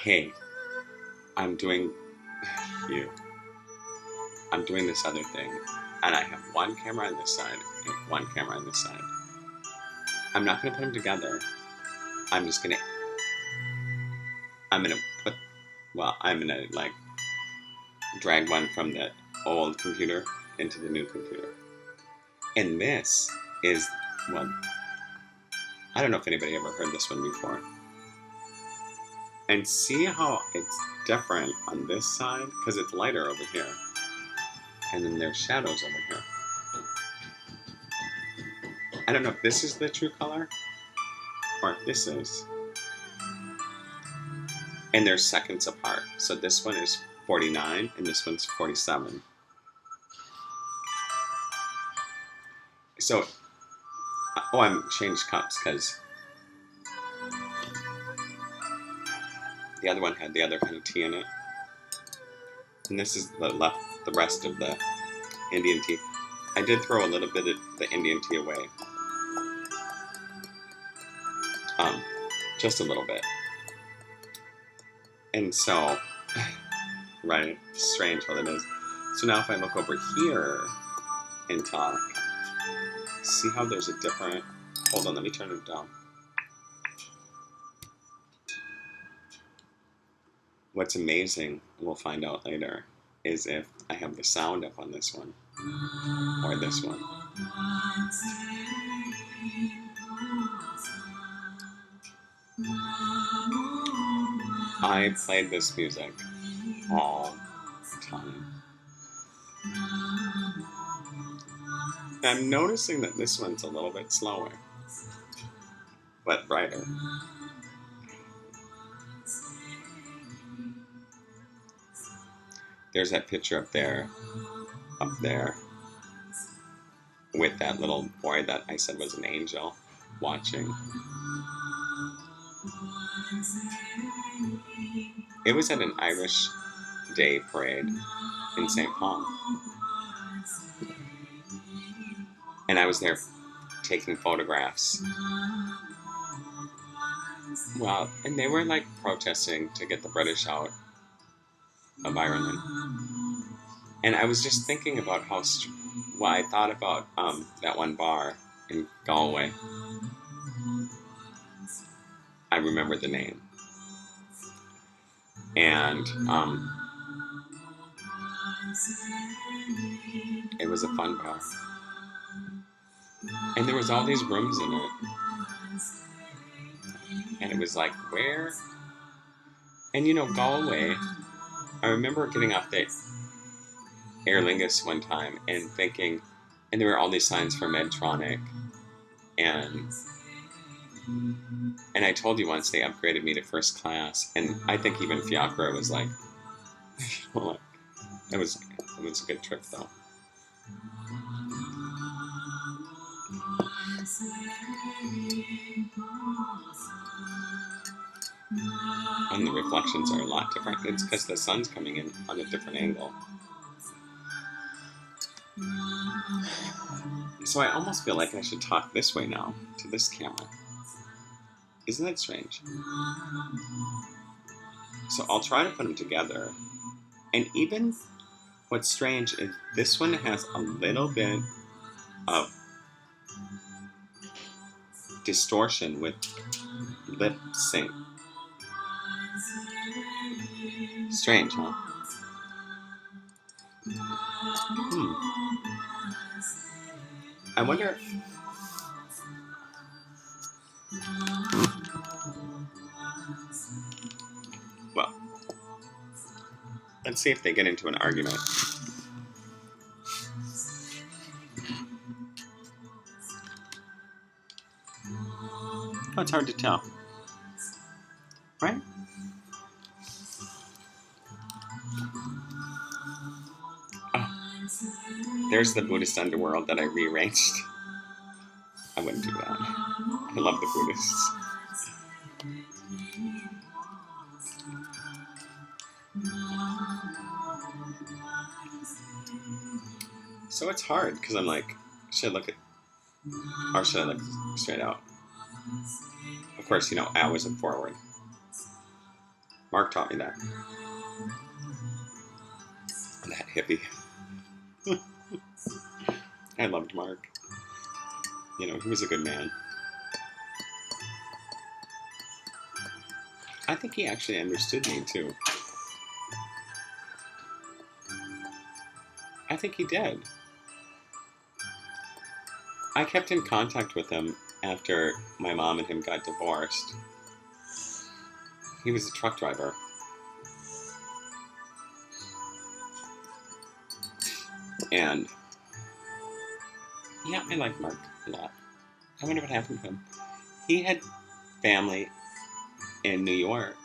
hey, I'm doing I'm doing this other thing, and I have one camera on this side and one camera on this side. I'm not gonna put them together. I'm just gonna I'm gonna put I'm gonna like drag one from the old computer into the new computer. And this is well, I don't know if anybody ever heard this one before. And see how it's different on this side? Because it's lighter over here. And then there's shadows over here. I don't know if this is the true color or if this is. And they're seconds apart. So this one is 49 and this one's 47. So, I'm changed cups because the other one had the other kind of tea in it. And this is the rest of the Indian tea. I did throw a little bit of the Indian tea away. Just a little bit. And so, right, strange how that is. So now if I look over here and talk, see how there's a different, hold on, let me turn it down. What's amazing, we'll find out later, is if I have the sound up on this one, or this one. I played this music all the time. I'm noticing that this one's a little bit slower, but brighter. There's that picture up there, with that little boy that I said was an angel watching. It was at an Irish Day parade in St. Paul. And I was there taking photographs. Well, and they were like protesting to get the British out of Ireland. And I was just thinking about how, I thought about that one bar in Galway. I remember the name. And it was a fun bar. And there was all these rooms in it. And it was like, where? And Galway, I remember getting off the Aer Lingus one time and thinking, and there were all these signs for Medtronic. And I told you once they upgraded me to first class. And I think even Fiacre was like, it was a good trip though. And the reflections are a lot different. It's because the sun's coming in on a different angle. So I almost feel like I should talk this way now, to this camera. Isn't that strange? So I'll try to put them together. And even what's strange is this one has a little bit of distortion with lip sync. Strange, huh? I wonder if... Well, let's see if they get into an argument. Oh, it's hard to tell. Right? Oh, there's the Buddhist underworld that I rearranged. I wouldn't do that. I love the Buddhists. So it's hard, because I'm like, should I look at... Or should I look straight out? Of course, I always look forward. Mark taught me that. That hippie. I loved Mark. You know, he was a good man. I think he actually understood me, too. I think he did. I kept in contact with him after my mom and him got divorced. He was a truck driver. And yeah, I like Mark a lot. I wonder what happened to him. He had family in New York.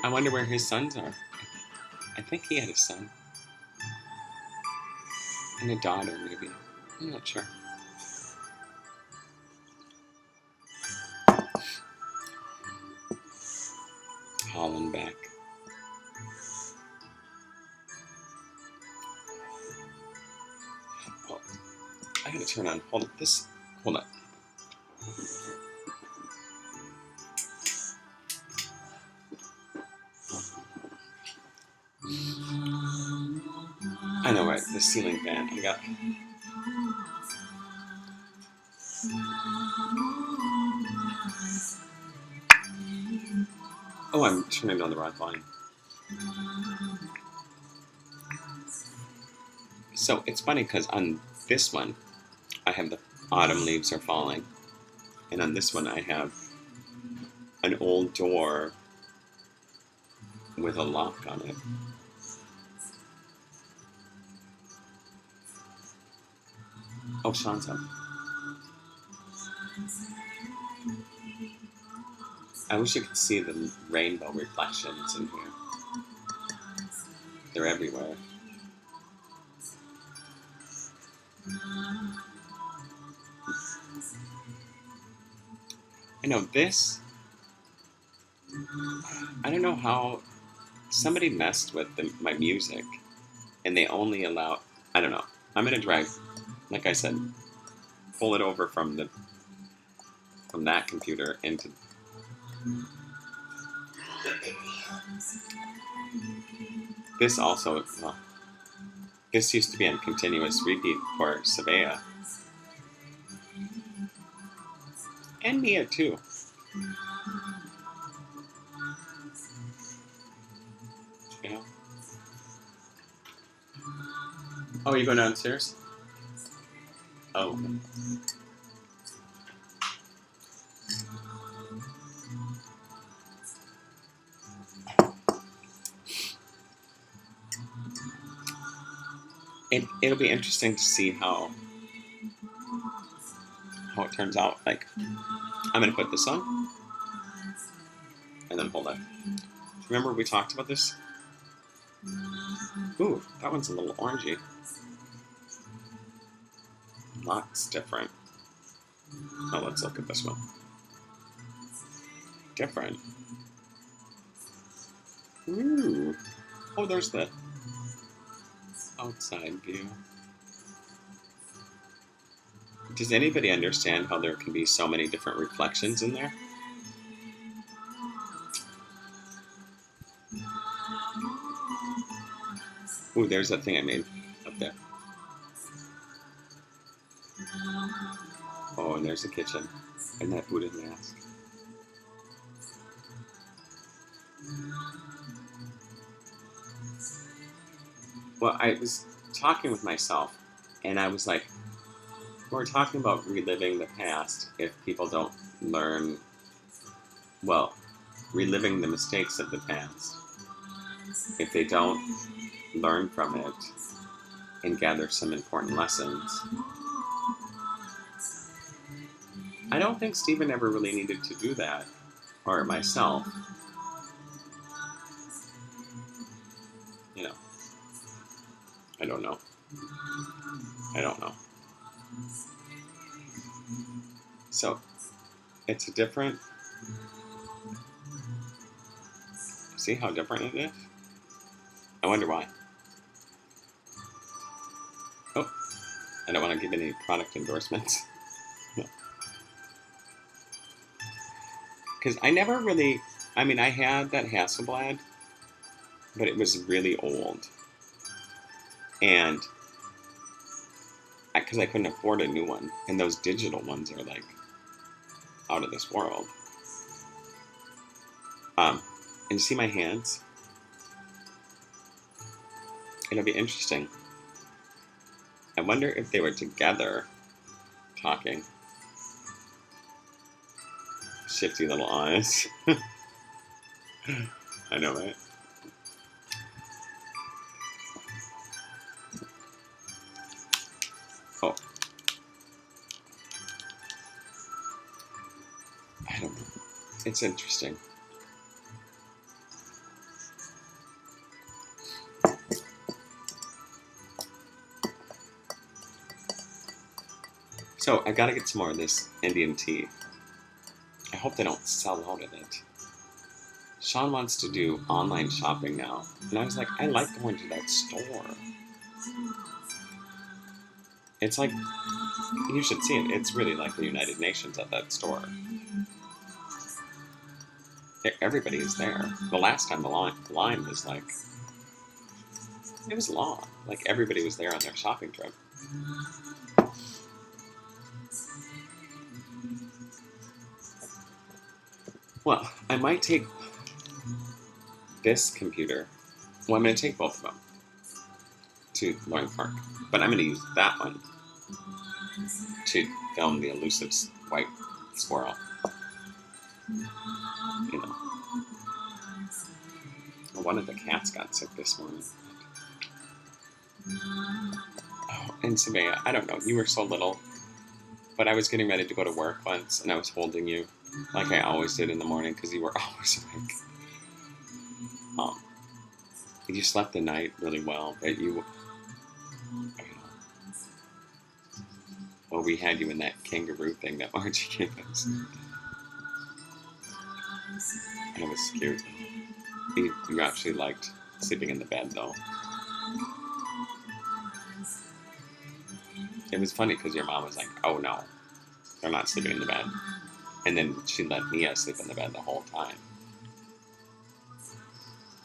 I wonder where his sons are. I think he had a son. And a daughter, maybe. I'm not sure. Hollenbeck. Oh, I gotta turn on. Hold on. I know, right? The ceiling fan. I got. Oh, I'm turning on the wrong volume. So it's funny because on this one, I have the autumn leaves are falling. And on this one, I have an old door with a lock on it. Oh, Sean's up. I wish you could see the rainbow reflections in here. They're everywhere. I know this. I don't know how somebody messed with my music, and they only allow. I don't know. I'm gonna drag, like I said, pull it over from that computer into. This also, well, this used to be on continuous repeat for Savea. And Mia, too. Yeah. Oh, you going downstairs? Oh. It'll be interesting to see how it turns out. Like, I'm gonna put this on, and then hold it. Remember we talked about this? Ooh, that one's a little orangey. Lots different. Oh, let's look at this one. Different. Ooh. Oh, there's the outside view. Does anybody understand how there can be so many different reflections in there? Ooh, there's that thing I made up there. Oh, and there's the kitchen. And that Buddha mask. Well, I was talking with myself, and I was like, we're talking about reliving the past if people don't learn, well, reliving the mistakes of the past. If they don't learn from it and gather some important lessons. I don't think Stephen ever really needed to do that, or myself. You know, I don't know. So, it's a different. See how different it is? I wonder why. Oh, I don't want to give any product endorsements. Because I never really I mean, I had that Hasselblad, but it was really old. And because I couldn't afford a new one. And those digital ones are like out of this world. And you see my hands? It'll be interesting. I wonder if they were together talking. Shifty little eyes. I know, right? Oh. I don't know. It's interesting. So, I gotta get some more of this Indian tea. I hope they don't sell out of it. Sean wants to do online shopping now. And I was like, I like going to that store. It's like, you should see it. It's really like the United Nations at that store. Everybody is there. The last time the line was like, it was long. Like everybody was there on their shopping trip. Well, I might take this computer. Well, I'm going to take both of them to Loring Park. But I'm going to use that one to film the elusive white squirrel. You know. One of the cats got sick this morning. Oh, and Samaya, I don't know, you were so little. But I was getting ready to go to work once, and I was holding you, like I always did in the morning, because you were always awake. You slept the night really well, but you know, well, we had you in that kangaroo thing that Margie gave us. And it was cute. You actually liked sleeping in the bed, though. It was funny because your mom was like, oh no, they're not sleeping in the bed. And then she let Mia sleep in the bed the whole time.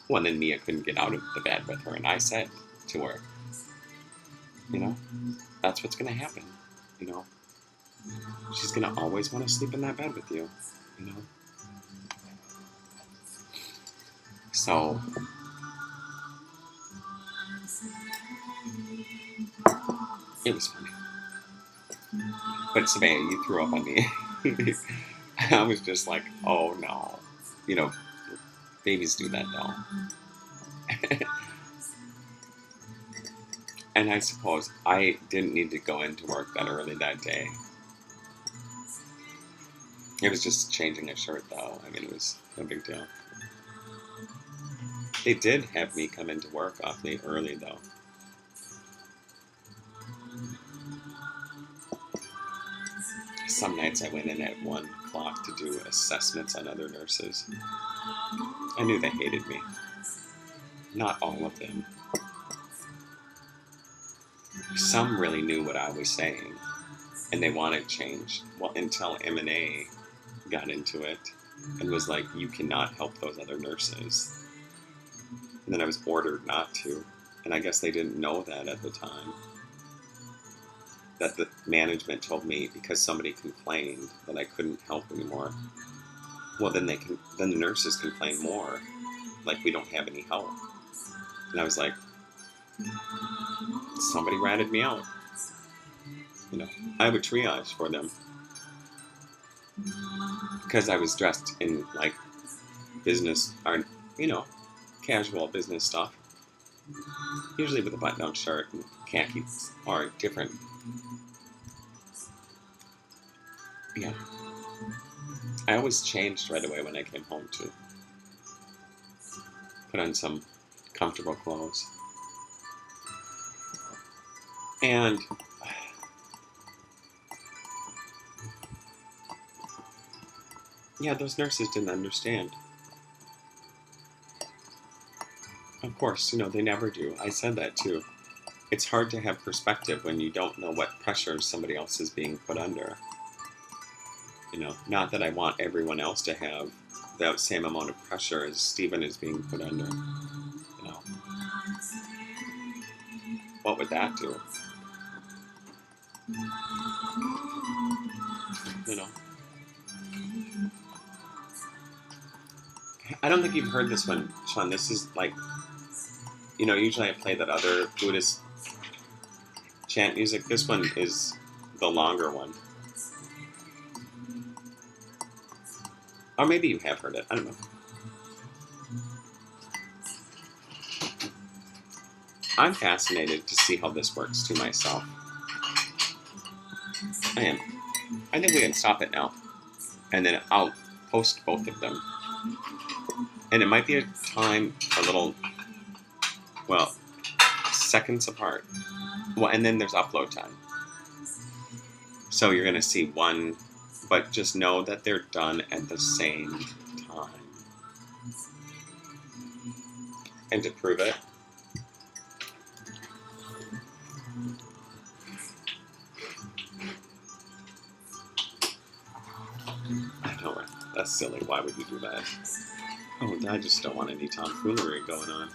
Well, and then Mia couldn't get out of the bed with her, and I said to her, you know, that's what's going to happen, you know. She's going to always want to sleep in that bed with you, you know. So, it was funny. But Savannah, you threw up on me. I was just like, oh no. You know, babies do that though. And I suppose I didn't need to go into work that early that day. It was just changing a shirt though. I mean, it was no big deal. They did have me come into work awfully early though. Some nights I went in at 1 o'clock to do assessments on other nurses. I knew they hated me. Not all of them. Some really knew what I was saying, and they wanted change. Well, until M&A got into it and was like, you cannot help those other nurses. And then I was ordered not to, and I guess they didn't know that at the time. That the management told me because somebody complained that I couldn't help anymore. Well, then the nurses complain more, like we don't have any help. And I was like, somebody ratted me out. You know, I have a triage for them because I was dressed in like business or casual business stuff, usually with a button-down shirt and khakis or different. Yeah. I always changed right away when I came home too. Put on some comfortable clothes. And yeah, those nurses didn't understand. Of course, they never do. I said that too. It's hard to have perspective when you don't know what pressures somebody else is being put under. You know, not that I want everyone else to have that same amount of pressure as Stephen is being put under. You know, what would that do? You know, I don't think you've heard this one, Sean. This is like, you know, usually I play that other Buddhist chant music. This one is the longer one. Or maybe you have heard it. I don't know. I'm fascinated to see how this works to myself. I am. I think we can stop it now. And then I'll post both of them. And it might be a time a little, well, seconds apart. Well, and then there's upload time. So you're going to see one, but just know that they're done at the same time. And to prove it, I know, that's silly. Why would you do that? Oh, I just don't want any tomfoolery going on.